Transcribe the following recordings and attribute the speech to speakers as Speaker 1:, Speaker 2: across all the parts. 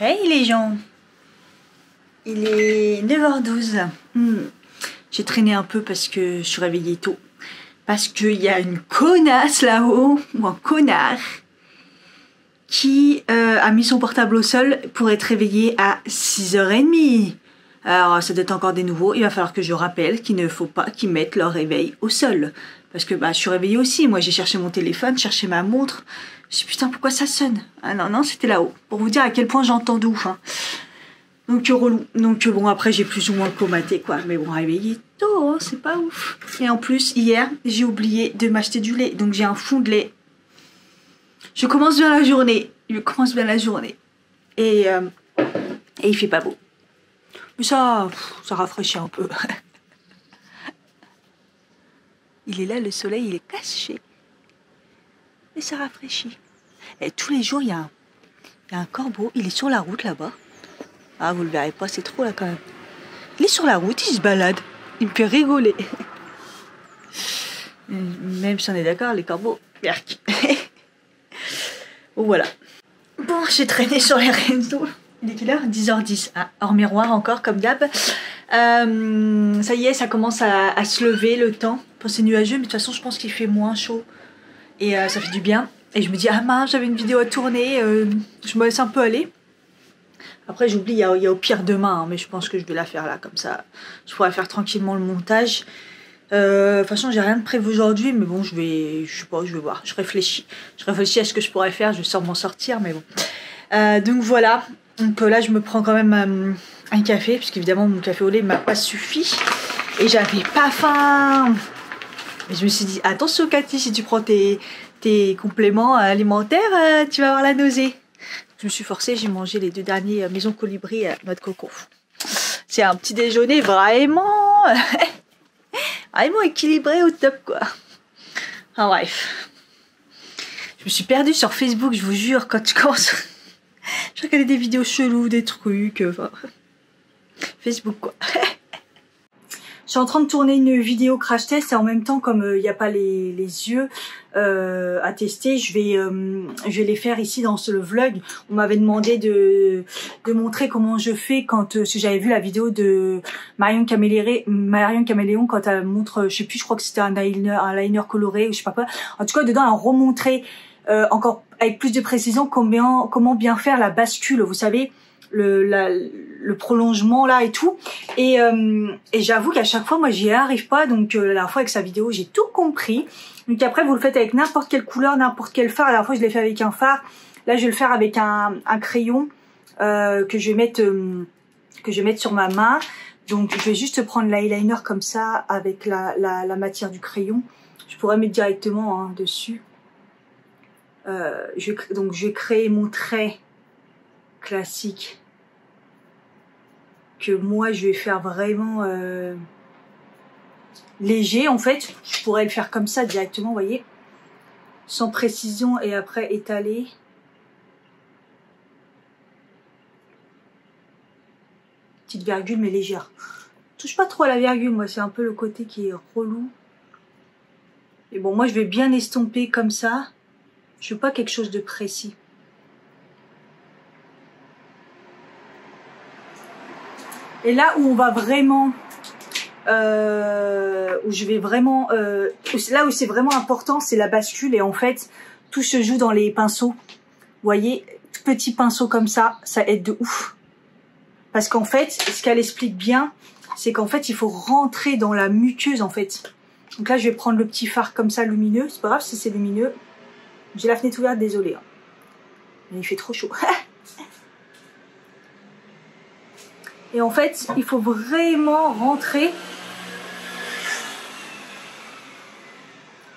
Speaker 1: Hey les gens, il est 9h12. J'ai traîné un peu parce que je suis réveillée tôt. Parce qu'il y a une connasse là-haut, ou un connard, qui a mis son portable au sol pour être réveillé à 6h30. Alors ça doit être encore des nouveaux, il va falloir que je rappelle qu'il ne faut pas qu'ils mettent leur réveil au sol. Parce que je suis réveillée aussi, moi j'ai cherché mon téléphone, cherché ma montre. Je me suis dit putain pourquoi ça sonne? Ah non, c'était là-haut. Pour vous dire à quel point j'entends d'ouf. Hein. Donc relou. Donc bon après j'ai plus ou moins comaté quoi. Mais bon réveillé tôt, hein, c'est pas ouf. Et en plus hier j'ai oublié de m'acheter du lait. Donc j'ai un fond de lait. Je commence bien la journée. Et il fait pas beau. Mais ça rafraîchit un peu. Il est là, le soleil, il est caché. Mais ça rafraîchit. Et tous les jours, il y a un corbeau. Il est sur la route, là-bas. Ah, vous le verrez pas, c'est trop, là, quand même. Il est sur la route, il se balade. Il me fait rigoler. Même si on est d'accord, les corbeaux, merc. Bon, voilà. Bon, j'ai traîné sur les réseaux. Il est quelle heure? 10h10. Ah, hors miroir encore, comme d'hab. Ça y est, ça commence à se lever le temps. Enfin, c'est nuageux, mais de toute façon, je pense qu'il fait moins chaud. Et ça fait du bien. Et je me dis, ah mince, j'avais une vidéo à tourner. Je me laisse un peu aller. Après, j'oublie, il y a au pire demain. Hein, mais je pense que je vais la faire là, comme ça. Je pourrais faire tranquillement le montage. De toute façon, j'ai rien de prévu aujourd'hui. Mais bon, je sais pas, je vais voir. Je réfléchis à ce que je pourrais faire. Je vais sûrement m'en sortir, mais bon. Donc voilà. Donc là, je me prends quand même un café. Puisqu'évidemment, mon café au lait m'a pas suffi. Et j'avais pas faim. Et je me suis dit, attention Cathy, si tu prends tes compléments alimentaires, tu vas avoir la nausée. Je me suis forcée, j'ai mangé les 2 derniers maison colibri noix de coco. C'est un petit déjeuner vraiment, vraiment équilibré au top quoi. Enfin bref. Je me suis perdue sur Facebook, je vous jure, quand je commence. Je regardais des vidéos cheloues, des trucs. Enfin... Facebook quoi. Je suis en train de tourner une vidéo crash test et en même temps, comme il n'y a pas les yeux à tester, je vais les faire ici dans le vlog. On m'avait demandé de montrer comment je fais quand si j'avais vu la vidéo de Marion Caméléon quand elle montre, je sais plus, je crois que c'était un liner coloré ou je sais pas quoi. En tout cas, dedans, elle remontrait encore avec plus de précision comment bien faire la bascule, vous savez. Le prolongement là et tout et j'avoue qu'à chaque fois moi j'y arrive pas donc la dernière fois avec sa vidéo j'ai tout compris donc après vous le faites avec n'importe quelle couleur, n'importe quel fard. La dernière fois je l'ai fait avec un fard, là je vais le faire avec un crayon que je vais mettre sur ma main. Donc je vais juste prendre l'eyeliner comme ça avec la matière du crayon. Je pourrais mettre directement dessus. Je vais créer mon trait classique que moi je vais faire vraiment léger. En fait je pourrais le faire comme ça directement, vous voyez, sans précision, et après étaler. Petite virgule mais légère, touche pas trop à la virgule, moi c'est un peu le côté qui est relou. Et bon, moi je vais bien estomper comme ça, je veux pas quelque chose de précis. Et là où on va vraiment, là où c'est vraiment important, c'est la bascule. Et en fait, tout se joue dans les pinceaux. Vous voyez, petit pinceau comme ça aide de ouf. Parce qu'en fait, ce qu'elle explique bien, c'est qu'en fait, il faut rentrer dans la muqueuse en fait. Donc là, je vais prendre le petit fard comme ça, lumineux. C'est pas grave si c'est lumineux. J'ai la fenêtre ouverte, désolée. Hein. Mais il fait trop chaud. Et en fait, il faut vraiment rentrer.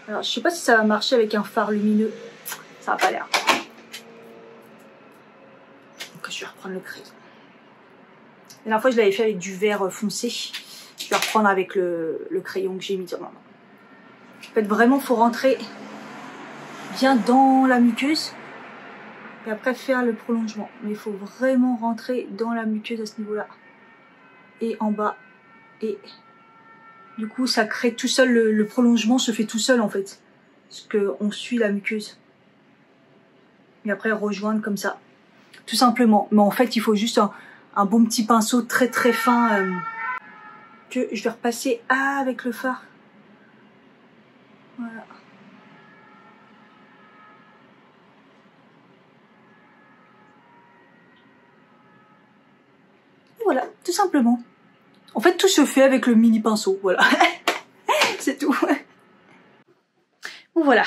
Speaker 1: Alors, je sais pas si ça va marcher avec un fard lumineux. Ça n'a pas l'air. Donc, je vais reprendre le crayon. La dernière fois, je l'avais fait avec du vert foncé. Je vais reprendre avec le crayon que j'ai mis sur ma main. En fait, vraiment, il faut rentrer bien dans la muqueuse. Et après, faire le prolongement. Mais il faut vraiment rentrer dans la muqueuse à ce niveau-là. Et en bas, et du coup ça crée tout seul, le prolongement se fait tout seul en fait, parce qu'on suit la muqueuse, et après rejoindre comme ça. tout simplement. Mais en fait, il faut juste un bon petit pinceau très très fin que je vais repasser avec le fard. Voilà. Et voilà, tout simplement. En fait, tout se fait avec le mini pinceau, voilà. C'est tout. Bon, voilà.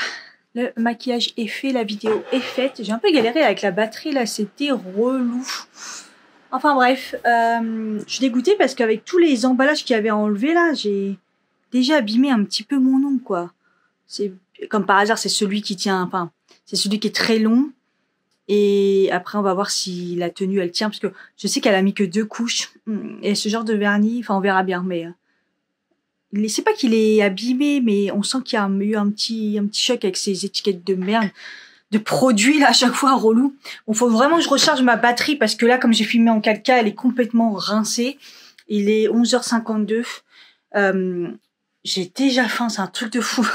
Speaker 1: Le maquillage est fait, la vidéo est faite. J'ai un peu galéré avec la batterie, là, c'était relou. Enfin bref, je suis dégoûtée parce qu'avec tous les emballages qu'il y avait à enlever, là, j'ai déjà abîmé un petit peu mon ongle, quoi. C'est comme par hasard, c'est celui qui tient, enfin, c'est celui qui est très long. Et après, on va voir si la tenue, elle tient, parce que je sais qu'elle a mis que 2 couches. Et ce genre de vernis, enfin, on verra bien, mais c'est pas qu'il est abîmé, mais on sent qu'il y a eu un petit choc avec ces étiquettes de merde, de produits, là, à chaque fois, relou. Bon, faut vraiment que je recharge ma batterie, parce que là, comme j'ai filmé en 4K, elle est complètement rincée. Il est 11h52. J'ai déjà faim, c'est un truc de fou.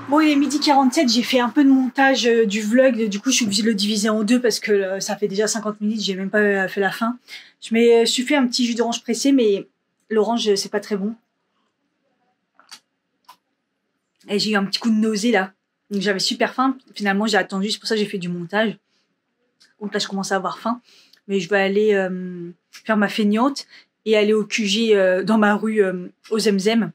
Speaker 1: Bon, il est 12h47, j'ai fait un peu de montage du vlog, du coup je suis obligée de le diviser en 2 parce que ça fait déjà 50 minutes, j'ai même pas fait la fin. Je me suis fait un petit jus d'orange pressé, mais l'orange c'est pas très bon. Et j'ai eu un petit coup de nausée là, donc j'avais super faim, finalement j'ai attendu, c'est pour ça que j'ai fait du montage. Donc là je commence à avoir faim, mais je vais aller faire ma feignante et aller au QG dans ma rue au Zemzem,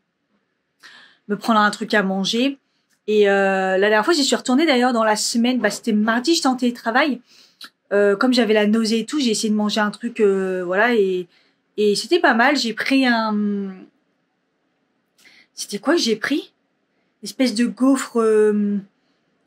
Speaker 1: me prendre un truc à manger. Et la dernière fois, j'y suis retournée d'ailleurs dans la semaine, c'était mardi, j'étais en télétravail. Comme j'avais la nausée et tout, j'ai essayé de manger un truc, voilà, et c'était pas mal. J'ai pris un... C'était quoi que j'ai pris? Une espèce de gaufre, je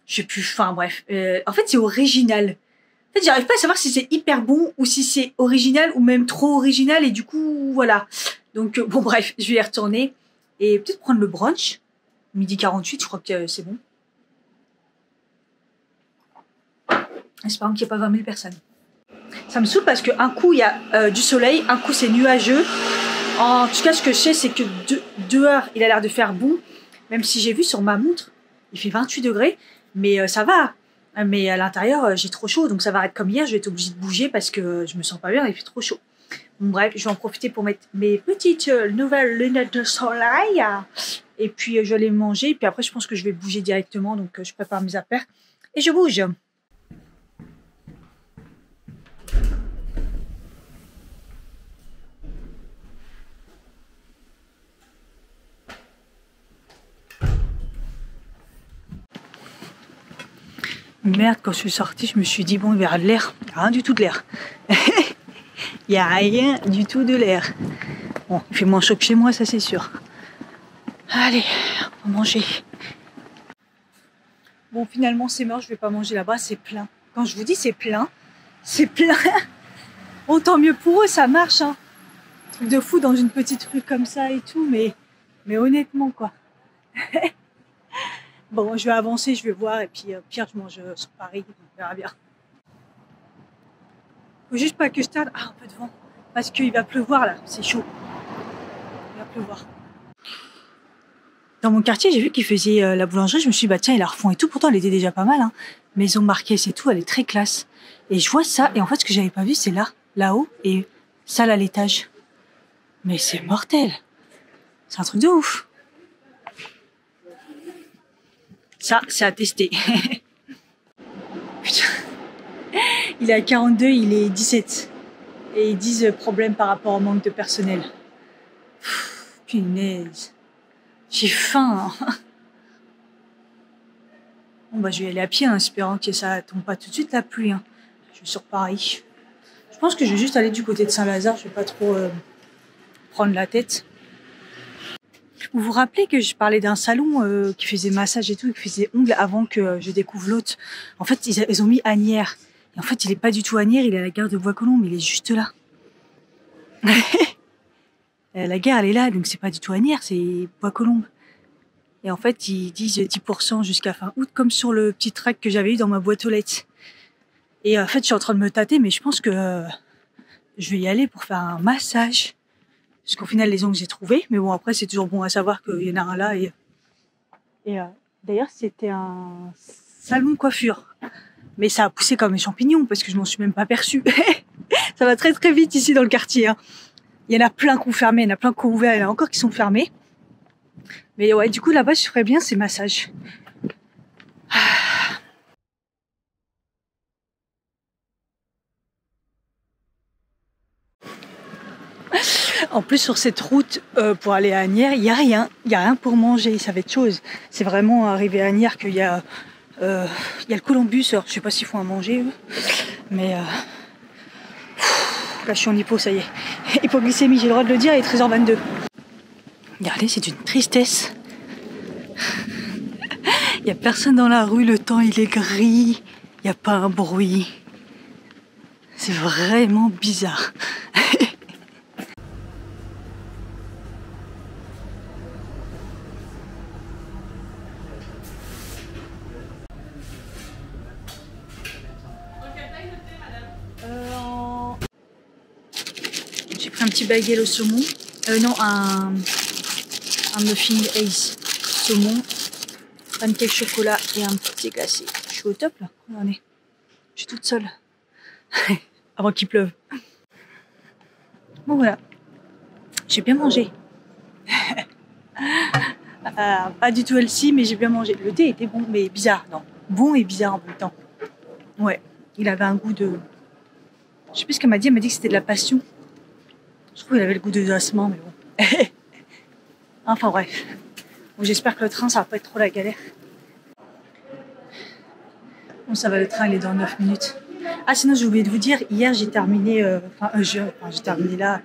Speaker 1: sais plus, enfin bref. En fait, c'est original. En fait, j'arrive pas à savoir si c'est hyper bon ou si c'est original ou même trop original, et du coup, voilà. Donc, bon bref, je vais y retourner et peut-être prendre le brunch. 12h48, je crois que c'est bon. Espérons qu'il n'y ait pas 20 000 personnes. Ça me saoule parce qu'un coup, il y a du soleil, un coup, c'est nuageux. En tout cas, ce que je sais, c'est que dehors, il a l'air de faire beau. Même si j'ai vu sur ma montre, il fait 28 degrés. Mais ça va. Mais à l'intérieur, j'ai trop chaud. Donc ça va être comme hier, je vais être obligée de bouger parce que je me sens pas bien, il fait trop chaud. Bon, bref, je vais en profiter pour mettre mes petites nouvelles lunettes de soleil. Et puis je vais aller manger. Et puis après, je pense que je vais bouger directement. Donc je prépare mes affaires et je bouge. Merde, quand je suis sortie, je me suis dit, bon, il y aura de l'air. Rien du tout de l'air. Il n'y a rien du tout de l'air. Bon, il fait moins chaud que chez moi, ça c'est sûr. Allez, on va manger. Bon, finalement, c'est mort, je vais pas manger là-bas, c'est plein. Quand je vous dis c'est plein, c'est plein. Bon, tant mieux pour eux, ça marche, hein. Truc de fou dans une petite rue comme ça et tout, mais honnêtement, quoi. Bon, je vais avancer, je vais voir, et puis pire, je mange sur Paris, on verra bien. Faut juste pas que je tarde. Ah, un peu de vent, parce qu'il va pleuvoir là, c'est chaud. Il va pleuvoir. Dans mon quartier, j'ai vu qu'ils faisaient la boulangerie, je me suis dit, bah tiens, ils la refont et tout, pourtant elle était déjà pas mal, hein. Maison Marquès et tout, elle est très classe. Et je vois ça, et en fait, ce que j'avais pas vu, c'est là-haut, et salle à l'étage. Mais c'est mortel. C'est un truc de ouf. Ça, c'est à tester. Putain. Il est à 42, il est 17. Et ils disent problème par rapport au manque de personnel. Punaise. J'ai faim. Bon, bah, je vais aller à pied en espérant que ça tombe pas tout de suite la pluie. Hein. Je suis sur Paris. Je pense que je vais juste aller du côté de Saint-Lazare. Je vais pas trop prendre la tête. Vous vous rappelez que je parlais d'un salon qui faisait massage et tout, qui faisait ongles avant que je découvre l'autre. En fait, ils ont mis Asnières. Et en fait, il est pas du tout à Asnières, il est à la gare de Bois-Colombes, il est juste là. La gare, elle est là, donc c'est pas du tout Asnières, c'est Bois-Colombes. Et en fait, ils disent 10% jusqu'à fin août, comme sur le petit track que j'avais eu dans ma boîte aux lettres. Et en fait, je suis en train de me tâter, mais je pense que je vais y aller pour faire un massage. Parce qu'au final, les ongles, j'ai trouvé. Mais bon, après, c'est toujours bon à savoir qu'il y en a un là. Et d'ailleurs, c'était un salon de coiffure. Mais ça a poussé comme un champignon parce que je m'en suis même pas aperçue. Ça va très très vite ici dans le quartier. Hein. Il y en a plein qui ont fermé, il y en a plein qui ont ouvert, il y en a encore qui sont fermés. Mais ouais, du coup là-bas je ferais bien ces massages. En plus sur cette route pour aller à Asnières, il y a rien pour manger, ça va être chose. C'est vraiment arrivé à Asnières qu'il y a le Columbus, alors je sais pas s'ils font à manger eux, mais là je suis en hypo, ça y est. Hypoglycémie, j'ai le droit de le dire, il est 13h22. Regardez, c'est une tristesse. Il n'y a personne dans la rue, le temps il est gris, il n'y a pas un bruit. C'est vraiment bizarre. J'ai pris un petit bagel au saumon. Non, un muffin Ace saumon, pancake chocolat et un petit glacé. Je suis au top là, regardez. Je suis toute seule. Avant qu'il pleuve. Bon voilà. J'ai bien mangé. Pas du tout healthy, mais j'ai bien mangé. Le thé était bon, mais bizarre. Non, bon et bizarre en même temps. Ouais, il avait un goût de... Je sais plus ce qu'elle m'a dit. Elle m'a dit que c'était de la passion. Je trouve qu'il avait le goût de jasmin, mais bon. Enfin bref. Bon, j'espère que le train, ça va pas être trop la galère. Bon, ça va, le train, il est dans 9 minutes. Ah, sinon, j'ai oublié de vous dire, hier, j'ai terminé, j'ai terminé là,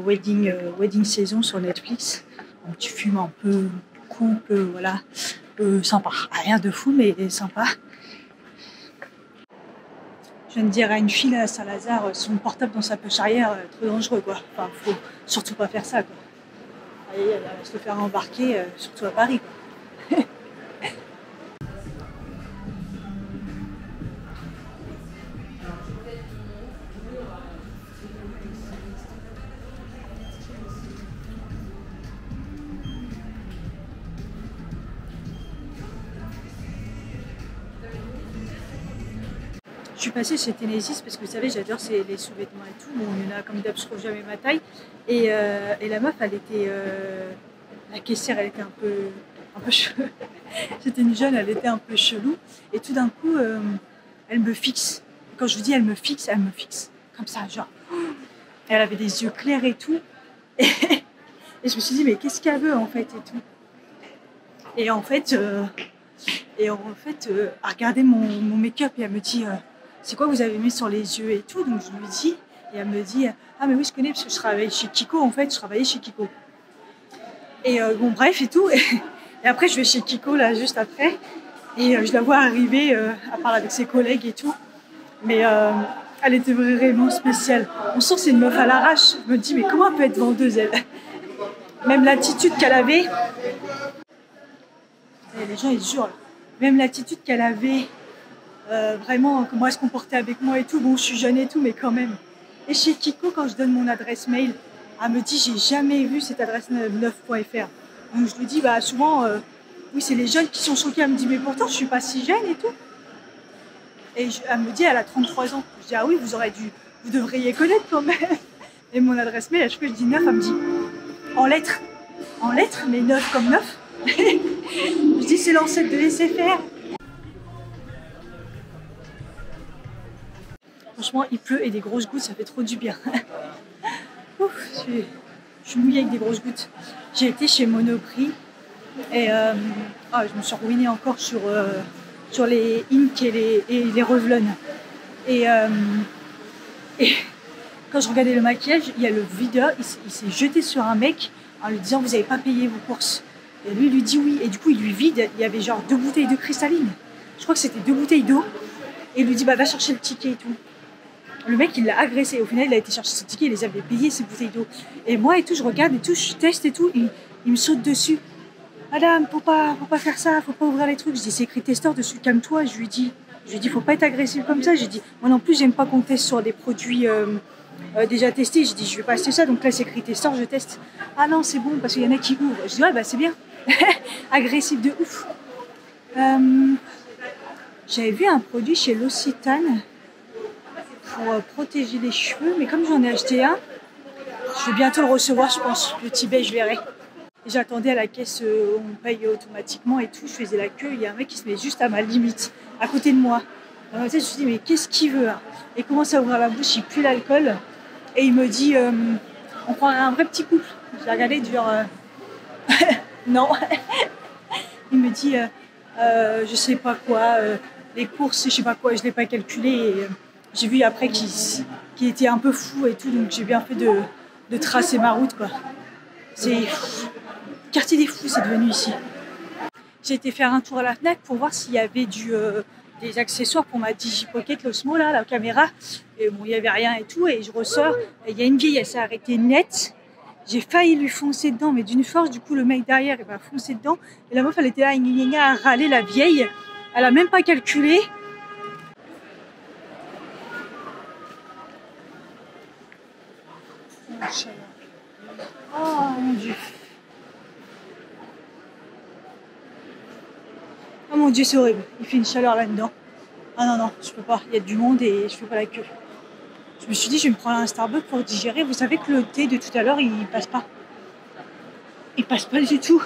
Speaker 1: Wedding Saison sur Netflix. Donc, tu fumes un peu, coupe, voilà, sympa. Rien de fou, mais sympa. Je viens de dire à une fille là, à Saint-Lazare, son portable dans sa poche arrière, trop dangereux, quoi. Enfin, faut surtout pas faire ça, quoi. Allez, elle va se le faire embarquer, surtout à Paris, quoi. Je suis passée chez Tennessee parce que vous savez, j'adore les sous-vêtements et tout. Bon, il y en a comme d'hab, je trouve jamais ma taille. Et la meuf, elle était. La caissière, elle était un peu chelou. C'était une jeune, elle était un peu chelou. Et tout d'un coup, elle me fixe. Quand je vous dis elle me fixe. Comme ça, genre. Et elle avait des yeux clairs et tout. Et je me suis dit, mais qu'est-ce qu'elle veut en fait et tout. Et en fait, elle regardait mon make-up et elle me dit. C'est quoi vous avez mis sur les yeux et tout, donc je lui dis, et elle me dit, ah mais oui je connais parce que je travaillais chez Kiko en fait, je travaillais chez Kiko. Et bon bref et tout, et après je vais chez Kiko là juste après, et je la vois arriver, à part avec ses collègues et tout, mais elle était vraiment spéciale. On sent que c'est une meuf à l'arrache, je me dis mais comment elle peut être vendeuse elle. Même l'attitude qu'elle avait, et les gens ils jurent, là. Même l'attitude qu'elle avait, vraiment comment elle se comportait avec moi et tout. Bon, je suis jeune et tout, mais quand même. Et chez Kiko, quand je donne mon adresse mail, elle me dit j'ai jamais vu cette adresse neuf.fr. Donc je lui dis bah souvent oui c'est les jeunes qui sont choqués. Elle me dit mais pourtant je suis pas si jeune et tout. Et elle me dit elle a 33 ans. Je dis ah oui vous devriez connaître quand même. Et mon adresse mail, à chaque fois je dis 9, elle me dit en lettres, mais 9 comme 9. Je dis c'est l'ancêtre de laisser faire. Franchement, il pleut et des grosses gouttes, ça fait trop du bien. Ouf, je suis mouillée avec des grosses gouttes. J'ai été chez Monoprix et je me suis ruinée encore sur les Ink et les Revlon. Et quand je regardais le maquillage, il y a le videur, il s'est jeté sur un mec en lui disant vous n'avez pas payé vos courses. Et lui, il lui dit oui. Et du coup, il lui vide, il y avait genre 2 bouteilles de cristalline. Je crois que c'était 2 bouteilles d'eau. Et il lui dit bah va chercher le ticket et tout. Le mec, il l'a agressé. Au final, il a été chercher ses tickets, il les avait payés, ses bouteilles d'eau. Et moi et tout, je regarde et tout, je teste et tout, il me saute dessus. Madame, faut pas faire ça, faut pas ouvrir les trucs. Je dis, c'est écrit testeur dessus, calme-toi. Je lui dis, faut pas être agressif comme ça. J'ai dit, moi non plus, j'aime pas qu'on teste sur des produits déjà testés. Je dis, je vais pas tester ça. Donc là, c'est écrit testeur, je teste. Ah non, c'est bon, parce qu'il y en a qui ouvrent. Je dis, ouais, bah c'est bien. Agressif de ouf. J'avais vu un produit chez L'Occitane pour protéger les cheveux, mais comme j'en ai acheté un, je vais bientôt le recevoir, je pense. Le Tibet, je verrai. J'attendais à la caisse, on paye automatiquement et tout. Je faisais la queue. Il y a un mec qui se met juste à ma limite, à côté de moi. Dans ma tête, je me suis dit, mais qu'est-ce qu'il veut hein. Il commence à ouvrir la bouche, il pue l'alcool. Et il me dit, on prend un vrai petit couple. J'ai regardé, dur. Non. Il me dit, je sais pas quoi, les courses, je sais pas quoi, je l'ai pas calculé. Et, j'ai vu après qu'il était un peu fou et tout, donc j'ai bien fait de tracer ma route, quoi. C'est quartier des fous, c'est devenu ici. J'ai été faire un tour à la Fnac pour voir s'il y avait des accessoires pour ma DigiPocket, l'Osmo, là, la caméra. Et bon, il y avait rien et tout, et je ressors. Il y a une vieille, elle s'est arrêtée net. J'ai failli lui foncer dedans, mais d'une force, du coup, le mec derrière, il m'a foncé dedans. Et la meuf, elle était là, à râler, la vieille. Elle a même pas calculé. Oh mon Dieu. Oh mon Dieu, c'est horrible. Il fait une chaleur là-dedans. Ah non, non, je peux pas. Il y a du monde et je fais pas la queue. Je me suis dit, je vais me prendre un Starbucks pour digérer. Vous savez que le thé de tout à l'heure, il passe pas. Il passe pas du tout.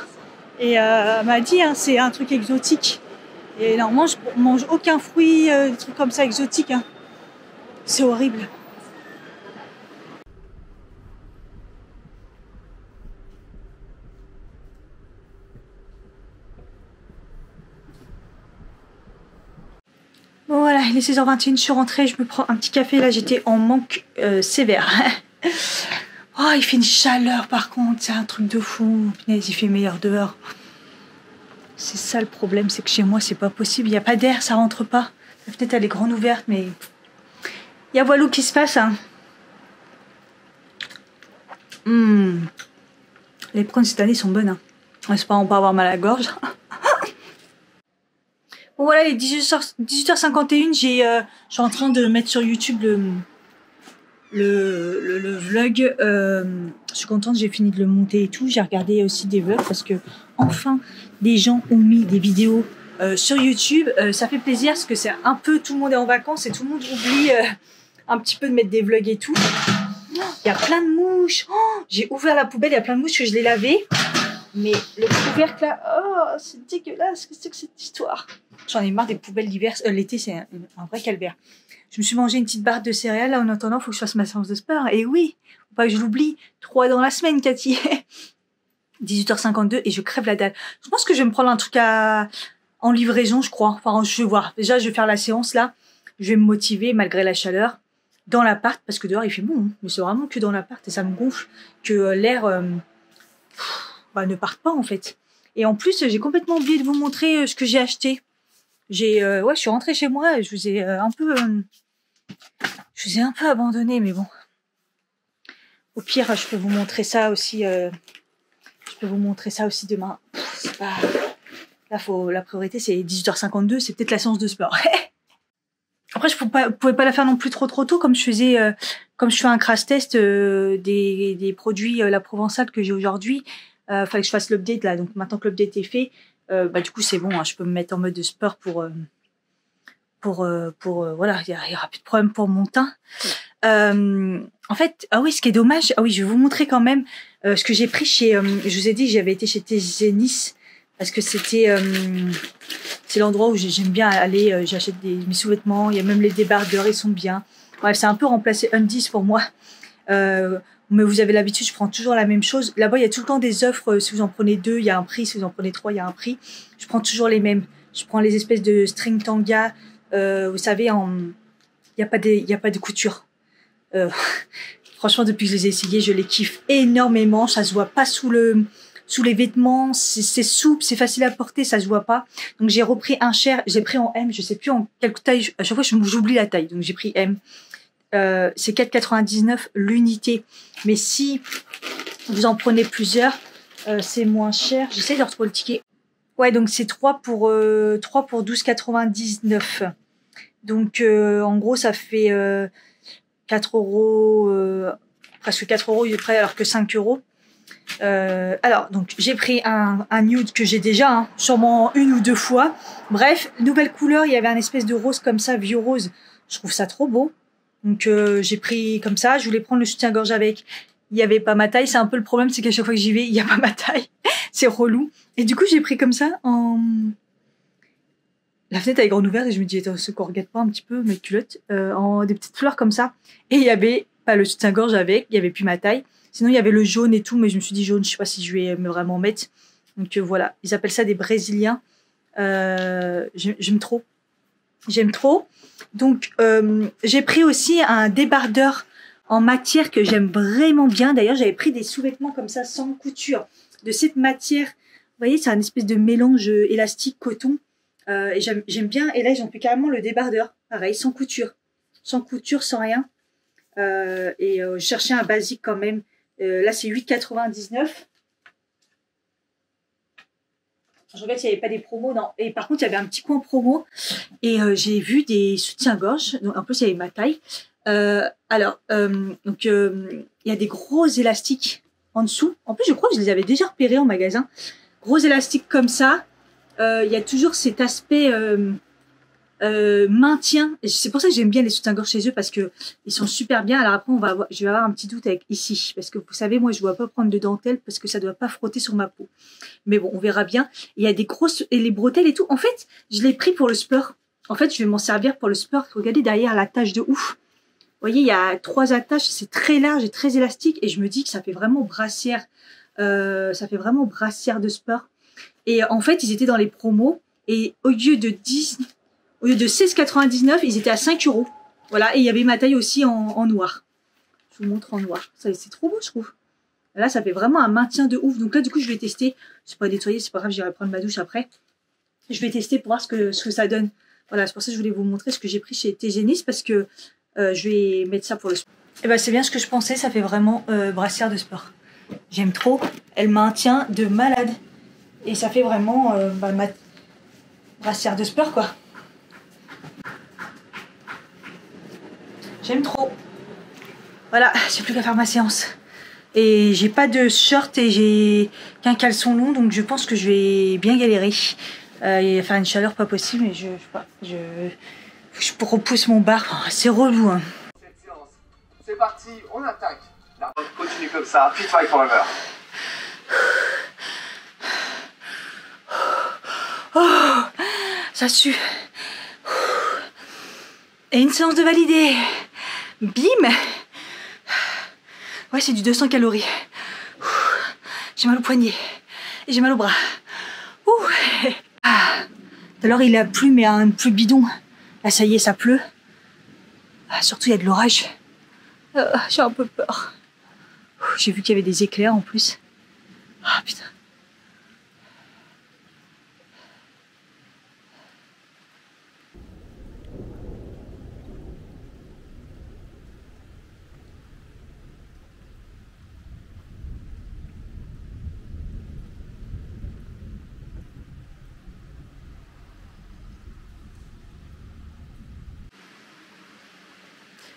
Speaker 1: Et elle m'a dit, hein, c'est un truc exotique. Et normalement, je mange aucun fruit, des trucs comme ça exotiques. Hein. C'est horrible. Bon voilà, il est 16h21, je suis rentrée, je me prends un petit café. Là, j'étais en manque sévère. Oh, il fait une chaleur par contre, c'est un truc de fou. Punaise, il fait meilleur dehors. C'est ça le problème, c'est que chez moi, c'est pas possible. Il n'y a pas d'air, ça rentre pas. La fenêtre, elle est grande ouverte, mais il y a voilou qui se passe. Hein. Les prunes cette année sont bonnes. Hein. J'espère on pas avoir mal à la gorge. Bon voilà, il est 18h51, je suis en train de mettre sur YouTube le vlog. Je suis contente, j'ai fini de le monter et tout. J'ai regardé aussi des vlogs parce que enfin des gens ont mis des vidéos sur YouTube. Ça fait plaisir parce que c'est un peu, tout le monde est en vacances et tout le monde oublie un petit peu de mettre des vlogs et tout. Il y a plein de mouches. Oh, j'ai ouvert la poubelle, il y a plein de mouches que je l'ai lavé. Mais le couvercle là, oh, c'est dégueulasse, qu'est-ce que c'est que cette histoire? J'en ai marre des poubelles d'hiver. L'été, c'est un vrai calvaire. Je me suis mangé une petite barre de céréales. Là, en attendant, il faut que je fasse ma séance de sport. Et oui, faut pas que je l'oublie. 3 dans la semaine, Cathy. 18h52 et je crève la dalle. Je pense que je vais me prendre un truc en livraison, je crois. Enfin, je vais voir. Déjà, je vais faire la séance là. Je vais me motiver malgré la chaleur dans l'appart parce que dehors, il fait bon. Hein. Mais c'est vraiment que dans l'appart et ça me gonfle que l'air ne parte pas en fait. Et en plus, j'ai complètement oublié de vous montrer ce que j'ai acheté. Je suis rentrée chez moi et je vous ai un peu abandonné, mais bon. Au pire, je peux vous montrer ça aussi. Je peux vous montrer ça aussi demain. C'est pas. Là, la priorité, c'est 18h52. C'est peut-être la séance de sport. Après, je pouvais pas la faire non plus trop tôt, comme je fais un crash test des produits la Provençale que j'ai aujourd'hui. Fallait que je fasse l'update là. Donc maintenant que l'update est fait. Du coup c'est bon, hein, je peux me mettre en mode de sport pour voilà, il y aura plus de problème pour mon teint. En fait, ah oui, ce qui est dommage, ah oui, je vais vous montrer quand même ce que j'ai pris chez, je vous ai dit, j'avais été chez Nice parce que c'est l'endroit où j'aime bien aller. J'achète mes sous-vêtements, il y a même les débardeurs, ils sont bien. Bref, c'est un peu remplacé Undies pour moi. Mais vous avez l'habitude, je prends toujours la même chose. Là-bas, il y a tout le temps des offres. Si vous en prenez 2, il y a un prix. Si vous en prenez 3, il y a un prix. Je prends toujours les mêmes. Je prends les espèces de string tanga. Vous savez, il n'y a pas de couture. Franchement, depuis que je les ai essayés, je les kiffe énormément. Ça se voit pas sous les vêtements. C'est souple, c'est facile à porter, ça se voit pas. Donc, j'ai repris un cher. J'ai pris en M. Je sais plus en quelle taille. À chaque fois, j'oublie la taille. Donc, j'ai pris M. C'est 4,99 l'unité. Mais si vous en prenez plusieurs, c'est moins cher. J'essaie de retrouver le ticket. Ouais, donc c'est 3 pour 12,99. Donc en gros, ça fait 4 €, presque 4 € près, alors que 5 €. Alors, donc j'ai pris un nude que j'ai déjà, hein, sûrement 1 ou 2 fois. Bref, nouvelle couleur, il y avait un espèce de rose comme ça, vieux rose. Je trouve ça trop beau. Donc j'ai pris comme ça, je voulais prendre le soutien-gorge avec. Il y avait pas ma taille, c'est un peu le problème, c'est qu'à chaque fois que j'y vais, il y a pas ma taille. C'est relou. Et du coup, j'ai pris comme ça en... La fenêtre est grande ouverte et je me dis, attends, ce qu'on regarde pas un petit peu mes culottes, en des petites fleurs comme ça. Et il y avait pas le soutien-gorge avec, il y avait plus ma taille. Sinon, il y avait le jaune et tout, mais je me suis dit jaune, je sais pas si je vais me vraiment mettre. Donc voilà, ils appellent ça des Brésiliens. J'aime trop. J'aime trop. Donc j'ai pris aussi un débardeur en matière que j'aime vraiment bien. D'ailleurs, j'avais pris des sous-vêtements comme ça, sans couture, de cette matière. Vous voyez, c'est un espèce de mélange élastique coton. Et j'aime bien. Et là, j'en fais carrément le débardeur. Pareil, sans couture. Sans couture, sans rien. Je cherchais un basique quand même. Là, c'est 8,99. Je regarde s'il n'y avait pas des promos. Non. Et par contre, il y avait un petit coin promo. Et j'ai vu des soutiens-gorge. En plus, il y avait ma taille. Il y a des gros élastiques en dessous. En plus, je crois que je les avais déjà repérés en magasin. Gros élastiques comme ça. Il y a toujours cet aspect maintien. C'est pour ça que j'aime bien les soutiens-gorge chez eux parce que ils sont super bien. Alors après, je vais avoir un petit doute avec ici parce que vous savez, moi, je ne dois pas prendre de dentelle parce que ça ne doit pas frotter sur ma peau. Mais bon, on verra bien. Il y a des grosses et les bretelles et tout. En fait, je l'ai pris pour le sport. En fait, je vais m'en servir pour le sport. Regardez derrière l'attache de ouf. Vous voyez, il y a 3 attaches. C'est très large et très élastique et je me dis que ça fait vraiment brassière. Ça fait vraiment brassière de sport. Et en fait, ils étaient dans les promos et au lieu de 16,99, ils étaient à 5 €. Voilà, et il y avait ma taille aussi en noir. Je vous montre en noir. C'est trop beau, je trouve. Là, ça fait vraiment un maintien de ouf. Donc là, du coup, je vais tester. C'est pas nettoyé, c'est pas grave, j'irai prendre ma douche après. Je vais tester pour voir ce que ça donne. Voilà, c'est pour ça que je voulais vous montrer ce que j'ai pris chez Tégénis parce que je vais mettre ça pour le sport. Et ben, c'est bien ce que je pensais, ça fait vraiment brassière de sport. J'aime trop. Elle maintient de malade. Et ça fait vraiment ma brassière de sport, quoi. J'aime trop. Voilà, j'ai plus qu'à faire ma séance. Et j'ai pas de short et j'ai qu'un caleçon long, donc je pense que je vais bien galérer. Il va faire une chaleur pas possible, mais je repousse mon bar. Oh, c'est relou, hein.
Speaker 2: Cette séance, c'est parti, on attaque. La route continue comme ça, fit fight forever.
Speaker 1: Oh, ça sue. Et une séance de validé. Bim. Ouais, c'est du 200 calories. J'ai mal au poignet. Et j'ai mal au bras. Alors il a plu, mais un pluie bidon. Là, ça y est, ça pleut. Surtout, il y a de l'orage. J'ai un peu peur. J'ai vu qu'il y avait des éclairs en plus. Ah, putain.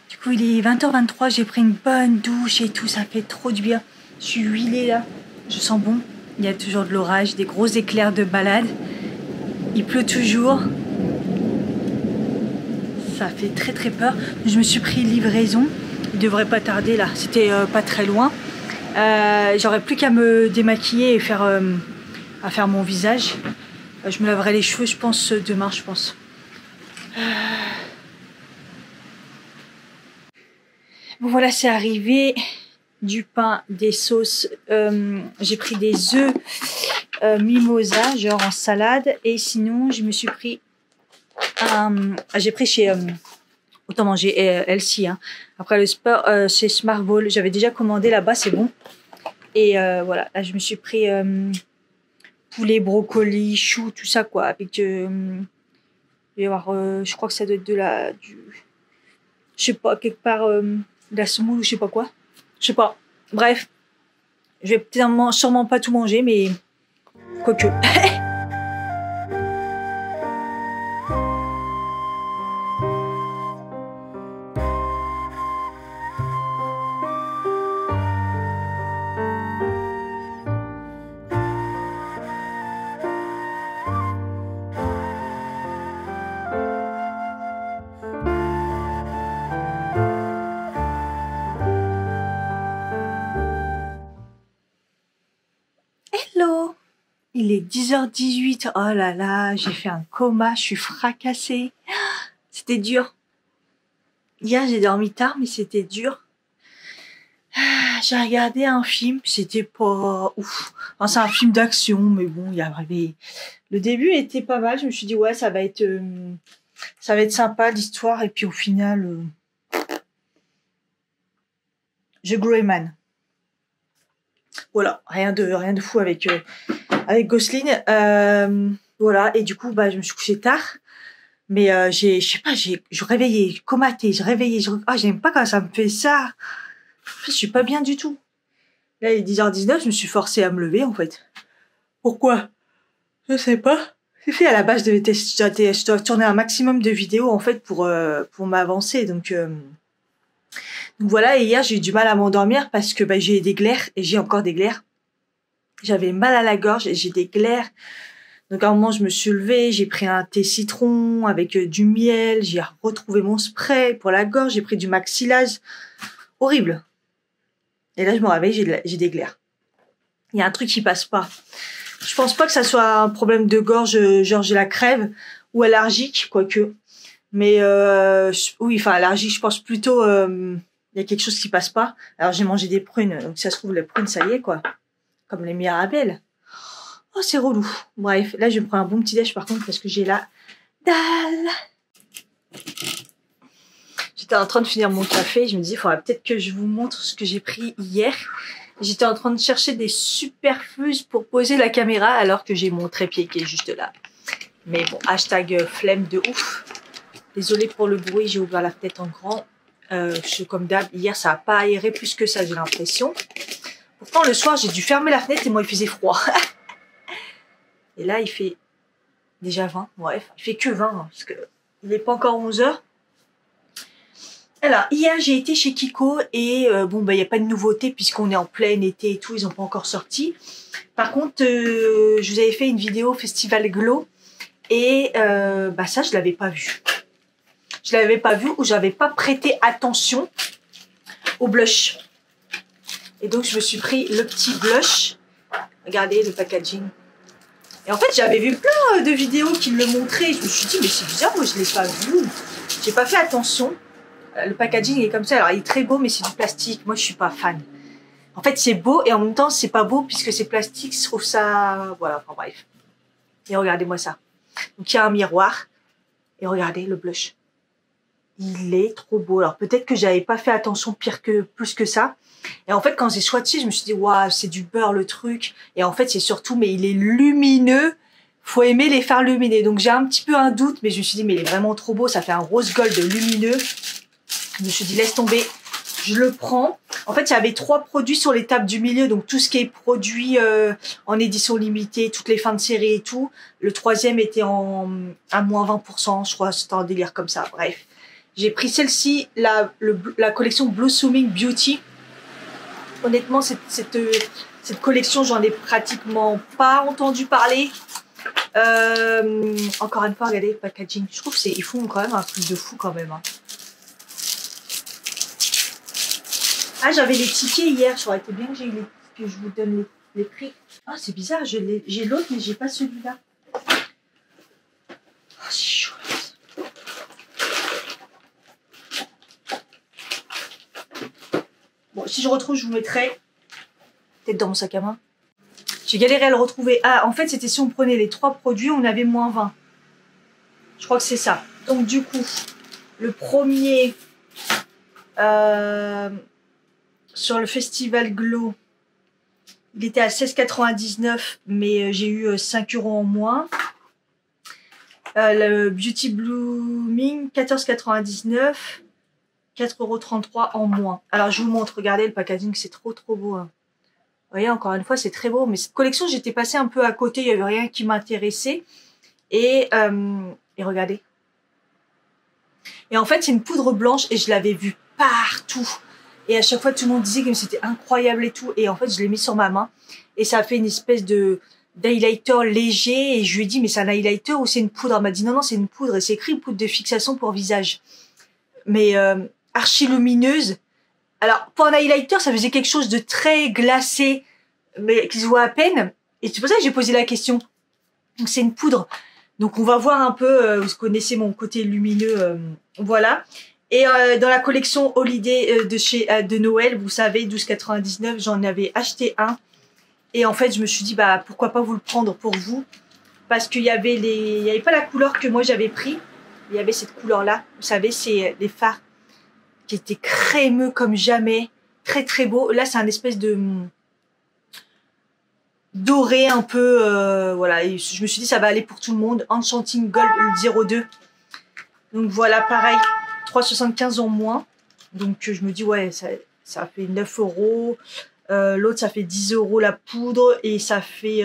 Speaker 1: Du coup, il est 20h23, j'ai pris une bonne douche et tout, ça fait trop du bien. Je suis huilée là, je sens bon. Il y a toujours de l'orage, des gros éclairs de balade. Il pleut toujours. Ça fait très très peur. Je me suis pris livraison. Il devrait pas tarder là, c'était pas très loin. J'aurais plus qu'à me démaquiller et à faire mon visage. Je me laverai les cheveux, je pense, demain, je pense. Bon, voilà, c'est arrivé. Du pain, des sauces. J'ai pris des œufs mimosa, genre en salade. Et sinon, je me suis pris j'ai pris chez autant manger Elsie, hein. Après le sport, chez Smart Ball, j'avais déjà commandé là-bas, c'est bon. Et voilà, là je me suis pris poulet, brocoli, chou, tout ça quoi. Avec il va y avoir, je crois que ça doit être je sais pas, quelque part de la semoule ou je sais pas quoi. Je sais pas. Bref, je vais peut-être sûrement pas tout manger, mais quoique. il est 10h18. Oh là là, j'ai fait un coma, je suis fracassée. C'était dur. Hier, j'ai dormi tard, mais c'était dur. J'ai regardé un film, c'était pas ouf. Enfin, c'est un film d'action, mais bon, il y avait... Le début était pas mal, je me suis dit, ouais, ça va être sympa, l'histoire, et puis au final... The Greyman. Voilà, rien de fou avec Gosling. Voilà, et du coup, bah, je me suis couchée tard. Mais je réveillais, comaté, j'aime pas quand ça me fait ça. Je suis pas bien du tout. Là, il est 10h19, je me suis forcée à me lever, en fait. Pourquoi? Je sais pas. C'est fait, à la base, je dois tourner un maximum de vidéos, en fait, pour m'avancer. Donc voilà, et hier, j'ai eu du mal à m'endormir parce que, bah, j'ai des glaires, et j'ai encore des glaires. J'avais mal à la gorge et j'ai des glaires. Donc à un moment, je me suis levée, j'ai pris un thé citron avec du miel, j'ai retrouvé mon spray pour la gorge, j'ai pris du maxillase. Horrible. Et là, je me réveille, j'ai des glaires. Il y a un truc qui passe pas. Je pense pas que ça soit un problème de gorge, genre j'ai la crève, ou allergique, quoique. Mais oui, enfin allergique, je pense plutôt... il y a quelque chose qui passe pas. Alors j'ai mangé des prunes, donc ça se trouve, les prunes, ça y est, quoi. Comme les Mirabelles. Oh, c'est relou. Bref, là, je me prends un bon petit déj par contre parce que j'ai la dalle. J'étais en train de finir mon café. Je me dis, il faudra peut-être que je vous montre ce que j'ai pris hier. J'étais en train de chercher des superfuges pour poser la caméra alors que j'ai mon trépied qui est juste là. Mais bon, hashtag flemme de ouf. Désolée pour le bruit, j'ai ouvert la fenêtre en grand. Comme d'hab, hier, ça n'a pas aéré plus que ça, j'ai l'impression. Pourtant, le soir, j'ai dû fermer la fenêtre et moi, il faisait froid. Et là, il fait déjà 20. Bref, il fait que 20 hein, parce que il n'est pas encore 11h. Alors, hier, j'ai été chez Kiko et bon, bah, il n'y a pas de nouveauté puisqu'on est en plein été et tout. Ils n'ont pas encore sorti. Par contre, je vous avais fait une vidéo Festival Glow et bah, ça, je l'avais pas vu. Je l'avais pas vu ou j'avais pas prêté attention au blush. Et donc, je me suis pris le petit blush. Regardez le packaging. Et en fait, j'avais vu plein de vidéos qui me le montraient. Je me suis dit, mais c'est bizarre, moi, je ne l'ai pas vu. J'ai pas fait attention. Le packaging est comme ça. Alors, il est très beau, mais c'est du plastique. Moi, je suis pas fan. En fait, c'est beau et en même temps, c'est pas beau puisque c'est plastique. Je trouve ça... Voilà, enfin bref. Et regardez-moi ça. Donc, il y a un miroir. Et regardez le blush. Il est trop beau. Alors, peut-être que j'avais pas fait attention plus que ça. Et en fait, quand j'ai swatché, je me suis dit, waouh, c'est du beurre le truc. Et en fait, c'est surtout, mais il est lumineux. Faut aimer les fards lumineux. Donc, j'ai un petit peu un doute, mais je me suis dit, mais il est vraiment trop beau. Ça fait un rose gold lumineux. Je me suis dit, laisse tomber. Je le prends. En fait, il y avait 3 produits sur les tables du milieu. Donc, tout ce qui est produit en édition limitée, toutes les fins de série et tout. Le 3e était à moins 20%. Je crois c'était un délire comme ça. Bref. J'ai pris celle-ci, la collection Blossoming Beauty. Honnêtement, cette collection, j'en ai pratiquement pas entendu parler. Encore une fois, regardez le packaging. Je trouve qu'ils font quand même un truc de fou quand même. Hein. Ah, j'avais les tickets hier. Ça aurait été bien que je vous donne les prix. Ah, c'est bizarre. J'ai l'autre, mais j'ai pas celui-là. Oh, c'est chaud. Bon, si je retrouve, je vous mettrai peut-être dans mon sac à main. J'ai galéré à le retrouver. Ah, en fait, c'était si on prenait les 3 produits, on avait moins 20. Je crois que c'est ça. Donc, du coup, le premier sur le Festival Glow, il était à 16,99 €, mais j'ai eu 5 € en moins. Le Beauty Blooming, 14,99 €. 4,33 € en moins. Alors, je vous montre. Regardez, le packaging, c'est trop beau. Hein. Vous voyez, encore une fois, c'est très beau. Mais cette collection, j'étais passée un peu à côté. Il n'y avait rien qui m'intéressait. Et regardez. Et en fait, c'est une poudre blanche et je l'avais vue partout. Et à chaque fois, tout le monde disait que c'était incroyable et tout. Et en fait, je l'ai mis sur ma main. Et ça a fait une espèce d'highlighter léger. Et je lui ai dit, mais c'est un highlighter ou c'est une poudre? Elle m'a dit, non, c'est une poudre. Et c'est écrit poudre de fixation pour visage. Mais... archi lumineuse. Alors, pour un highlighter, ça faisait quelque chose de très glacé, mais qui se voit à peine. Et c'est pour ça que j'ai posé la question. Donc c'est une poudre. Donc on va voir un peu, vous connaissez mon côté lumineux, voilà. Et dans la collection Holiday de Noël, vous savez, 12,99, j'en avais acheté un. Et en fait, je me suis dit, bah pourquoi pas vous le prendre pour vous. Parce qu'il y avait il y avait pas la couleur que moi j'avais pris. Il y avait cette couleur-là. Vous savez, c'est des fards qui étaient crémeux comme jamais. Très très beau. Là, c'est un espèce de doré un peu, voilà. Et je me suis dit, ça va aller pour tout le monde. Enchanting Gold 02. Donc voilà, pareil, 3,75 en moins. Donc je me dis, ouais, ça fait 9 €. L'autre, ça fait 10 € la poudre et ça fait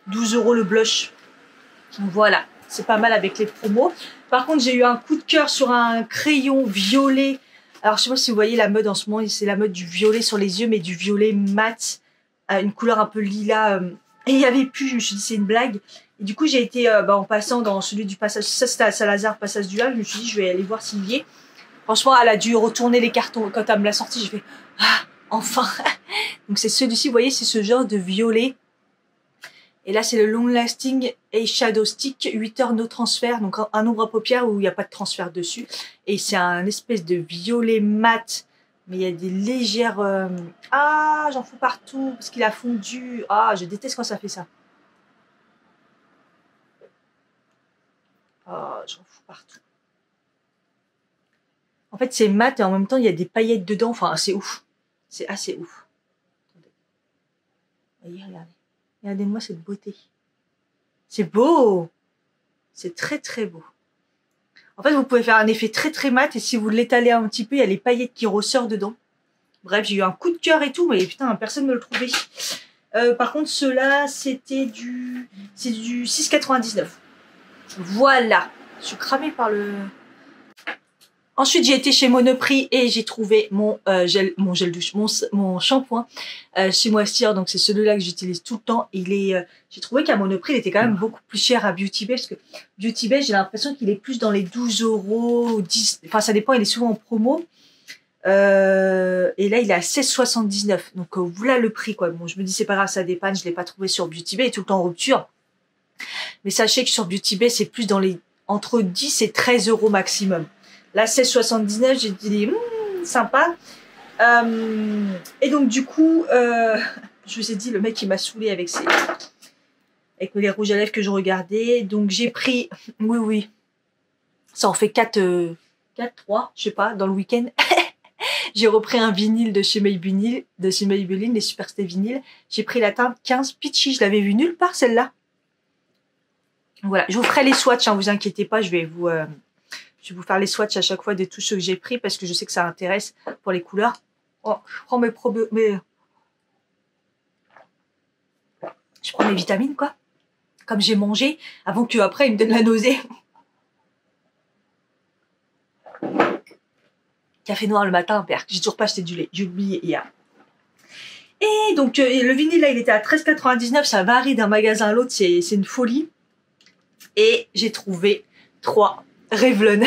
Speaker 1: 12 € le blush. Donc voilà, c'est pas mal avec les promos. Par contre, j'ai eu un coup de cœur sur un crayon violet. Alors, je sais pas si vous voyez la mode en ce moment, c'est la mode du violet sur les yeux, mais du violet mat, une couleur un peu lilas. Et il y avait plus, je me suis dit, c'est une blague. Et du coup, j'ai été, en passant dans celui du passage, ça c'était à Saint-Lazare, passage du Havre, je me suis dit, je vais aller voir s'il y est. Franchement, elle a dû retourner les cartons. Quand elle me l'a sorti, j'ai fait, ah, enfin. Donc c'est celui-ci, vous voyez, c'est ce genre de violet. Et là, c'est le Long Lasting Eyeshadow Stick, 8 heures no transfert. Donc un ombre à paupières où il n'y a pas de transfert dessus. Et c'est un espèce de violet mat. Mais il y a des légères... Ah, j'en fous partout parce qu'il a fondu. Ah, je déteste quand ça fait ça. Ah, j'en fous partout. En fait, c'est mat et en même temps, il y a des paillettes dedans. Enfin, c'est ouf. C'est assez ouf. Voyez, regardez. Regardez-moi cette beauté. C'est beau. C'est très très beau. En fait, vous pouvez faire un effet très très mat et si vous l'étalez un petit peu, il y a les paillettes qui ressortent dedans. Bref, j'ai eu un coup de cœur et tout, mais putain, personne ne me le trouvait. Par contre, ceux-là, c'était c'est du 6,99. Voilà. Je suis cramée par le... Ensuite, j'ai été chez Monoprix et j'ai trouvé mon gel douche, mon shampoing chez Moisture. Donc, c'est celui-là que j'utilise tout le temps. J'ai trouvé qu'à Monoprix, il était quand même beaucoup plus cher à Beauty Bay parce que Beauty Bay, j'ai l'impression qu'il est plus dans les 12 €, 10. Enfin, ça dépend. Il est souvent en promo. Et là, il est à 16,79. Donc, voilà le prix, quoi. Bon, je me dis, c'est pas grave, ça dépanne. Je l'ai pas trouvé sur Beauty Bay. Il est tout le temps en rupture. Mais sachez que sur Beauty Bay, c'est plus dans les entre 10 et 13 € maximum. Là, 16,79, j'ai dit, sympa. Et donc, du coup, je vous ai dit, le mec, il m'a saoulé avec les rouges à lèvres que je regardais. Donc, j'ai pris, oui, ça en fait 4, 3, je sais pas, dans le week-end. J'ai repris un vinyle de chez Maybelline, les Superstay vinyles. J'ai pris la teinte 15 Peachy, je l'avais vu nulle part, celle-là. Voilà, je vous ferai les swatchs, hein, vous inquiétez pas, je vais vous faire les swatchs à chaque fois de tous ceux que j'ai pris parce que je sais que ça intéresse pour les couleurs. Oh, je prends mes vitamines, quoi. Comme j'ai mangé, avant qu'après, il me donne la nausée. Café noir le matin, père. J'ai toujours pas acheté du lait. J'ai oublié hier. Et donc, le vinyle, là, il était à 13,99. Ça varie d'un magasin à l'autre. C'est une folie. Et j'ai trouvé 3 Revlon.